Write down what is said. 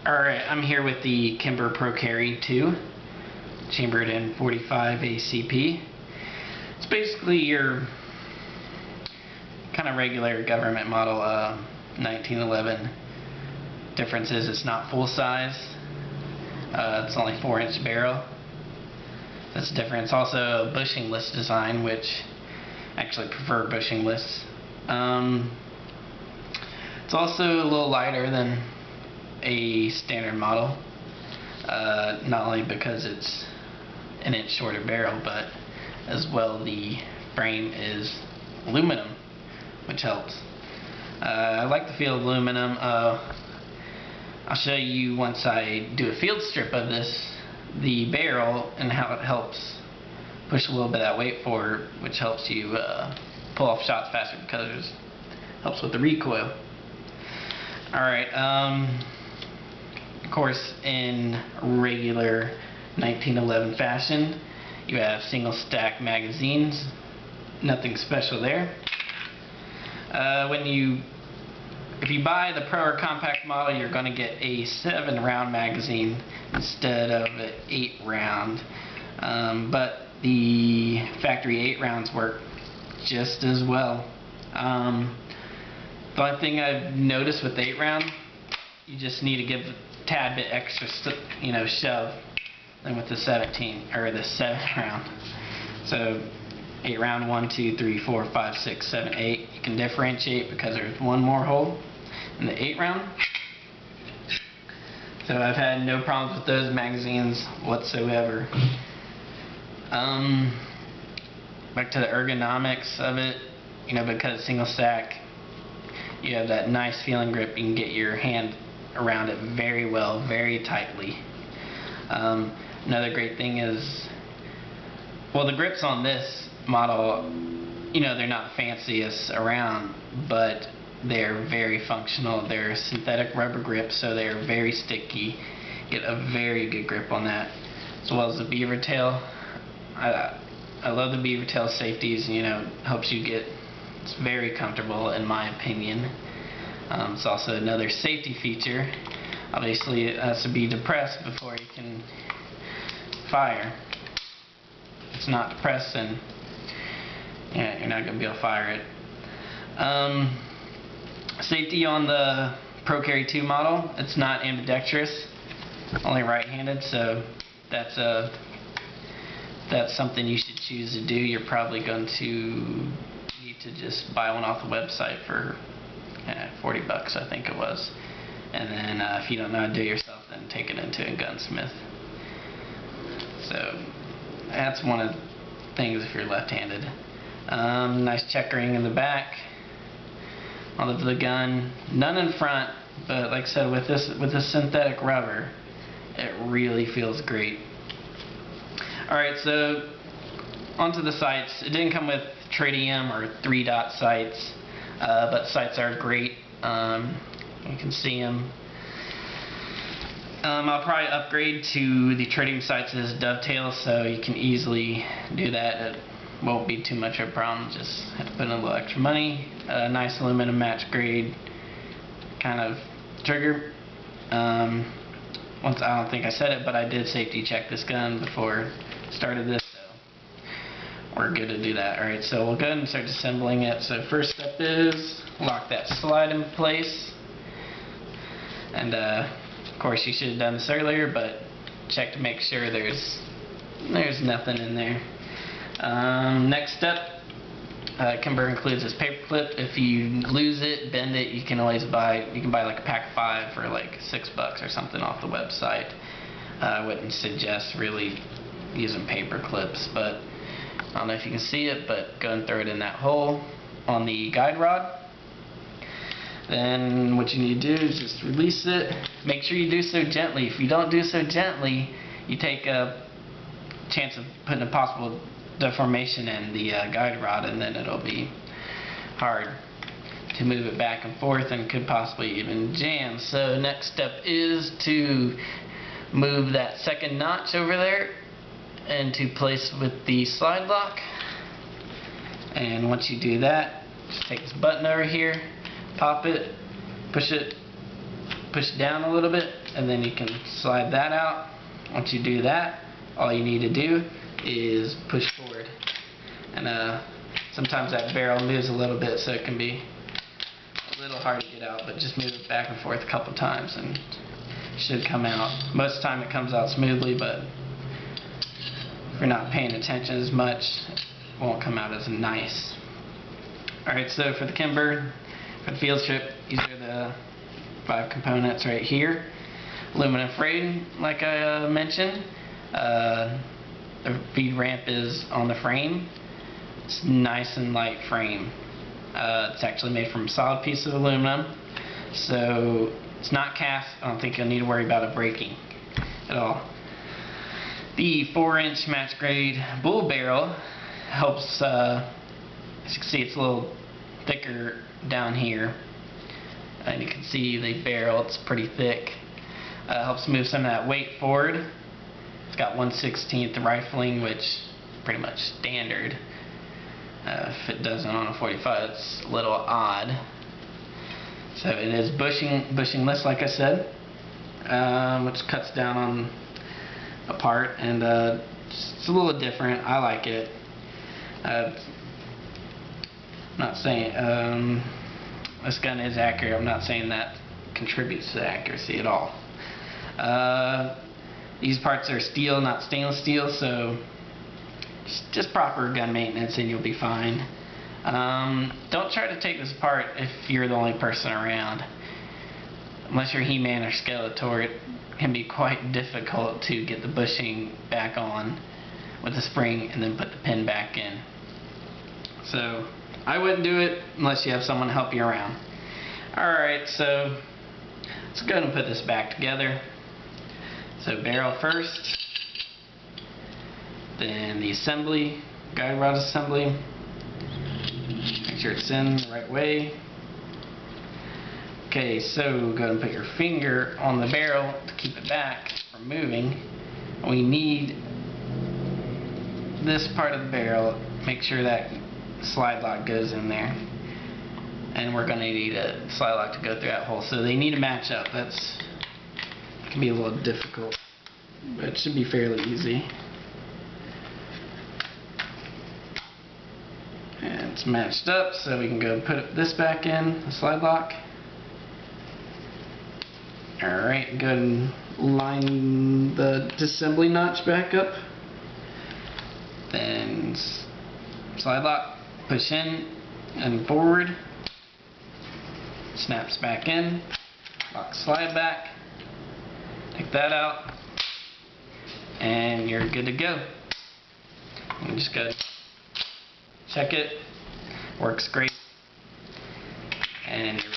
Alright, I'm here with the Kimber Pro Carry II, chambered in 45 ACP. It's basically your kind of regular government model 1911. Difference is it's not full size. It's only 4-inch barrel. That's different. It's also a bushingless design, which I actually prefer bushingless. It's also a little lighter than a standard model, not only because it's an inch shorter barrel, but as well the frame is aluminum, which helps. I like the feel of aluminum. I'll show you once I do a field strip of this, the barrel and how it helps push a little bit of that weight forward, which helps you pull off shots faster because it helps with the recoil. Alright, of course, in regular 1911 fashion, you have single stack magazines. Nothing special there. If you buy the Pro or Compact model, you're going to get a 7-round magazine instead of an 8-round. But the factory 8 rounds work just as well. The only thing I've noticed with the 8-round, you just need to give a tad bit extra, shove than with the 17 or the 7-round. So 8-round, 1, 2, 3, 4, 5, 6, 7, 8. You can differentiate because there's one more hole in the 8-round. So I've had no problems with those magazines whatsoever. Back to the ergonomics of it, because it's single stack, you have that nice feeling grip. You can get your hand around it very well, very tightly. Another great thing is, well, the grips on this model, they're not fanciest around, but they're very functional. They're synthetic rubber grips, so they're very sticky. Get a very good grip on that, as well as the beaver tail. I love the beaver tail safeties. Helps you get. It's very comfortable in my opinion. It's also another safety feature. Obviously, it has to be depressed before you can fire. If it's not depressed, then you're not going to be able to fire it. Safety on the Pro Carry II model, it's not ambidextrous, only right-handed, so that's something you should choose to do. You're probably going to need to just buy one off the website for 40 bucks, I think it was. And then if you don't know how to do it yourself, then take it into a gunsmith. So that's one of the things if you're left-handed. Nice checkering in the back of the gun. None in front, but like I said, with this synthetic rubber, it really feels great. Alright, so onto the sights. It didn't come with tritium or 3-dot sights, but sights are great. You can see them. I'll probably upgrade to the tritium sights as dovetail, so you can easily do that. It won't be too much of a problem. Just have to put in a little extra money. Nice aluminum match grade kind of trigger. I don't think I said it, but I did safety check this gun before I started this, so we're good to do that. Alright, so we'll go ahead and start assembling it. So first step is lock that slide in place. And of course you should have done this earlier, but check to make sure there's nothing in there. Next step, Kimber includes this paper clip. If you lose it, bend it, you can buy like a pack of 5 for like $6 or something off the website. I wouldn't suggest really using paper clips, but I don't know if you can see it, but go and throw it in that hole on the guide rod. Then what you need to do is just release it. Make sure you do so gently. If you don't do so gently, you take a chance of putting a possible deformation in the guide rod, and then it'll be hard to move it back and forth and could possibly even jam. So next step is to move that second notch over there into place with the slide lock. And once you do that, just take this button over here, pop it, push push it down a little bit, and then you can slide that out. Once you do that, all you need to do is push forward. And sometimes that barrel moves a little bit, so it can be a little hard to get out, but just move it back and forth a couple times and it should come out. Most of the time it comes out smoothly, but if you're not paying attention as much, it won't come out as nice. Alright, so for the Kimber, for the field strip, these are the 5 components right here. Aluminum frame, like I mentioned. The feed ramp is on the frame. It's nice and light frame. It's actually made from a solid piece of aluminum, so it's not cast. I don't think you'll need to worry about it breaking at all. The 4-inch match grade bull barrel helps, as you can see, it's a little thicker down here, and you can see the barrel, it's pretty thick. Helps move some of that weight forward. It's got 1/16 rifling, which is pretty much standard. If it doesn't on a 45, it's a little odd. So it is bushingless, like I said, which cuts down on a part, and it's a little different. I like it. I'm not saying this gun is accurate. I'm not saying that contributes to the accuracy at all. These parts are steel, not stainless steel, so just proper gun maintenance and you'll be fine. Don't try to take this apart if you're the only person around. Unless you're He-Man or Skeletor, it can be quite difficult to get the bushing back on with the spring and then put the pin back in. So I wouldn't do it unless you have someone to help you around. Alright, so let's go ahead and put this back together. So barrel first, then the assembly, guide rod assembly. Make sure it's in the right way. Okay, so go ahead and put your finger on the barrel to keep it back from moving. We need this part of the barrel. Make sure that slide lock goes in there. And we're going to need a slide lock to go through that hole. So they need to match up. It can be a little difficult, but it should be fairly easy. And it's matched up, so we can go put this back in, the slide lock. Alright, go ahead and line the disassembly notch back up. Then slide lock, push in and forward. Snaps back in, lock slide back. Take that out, and you're good to go. You just go check it, works great, and you're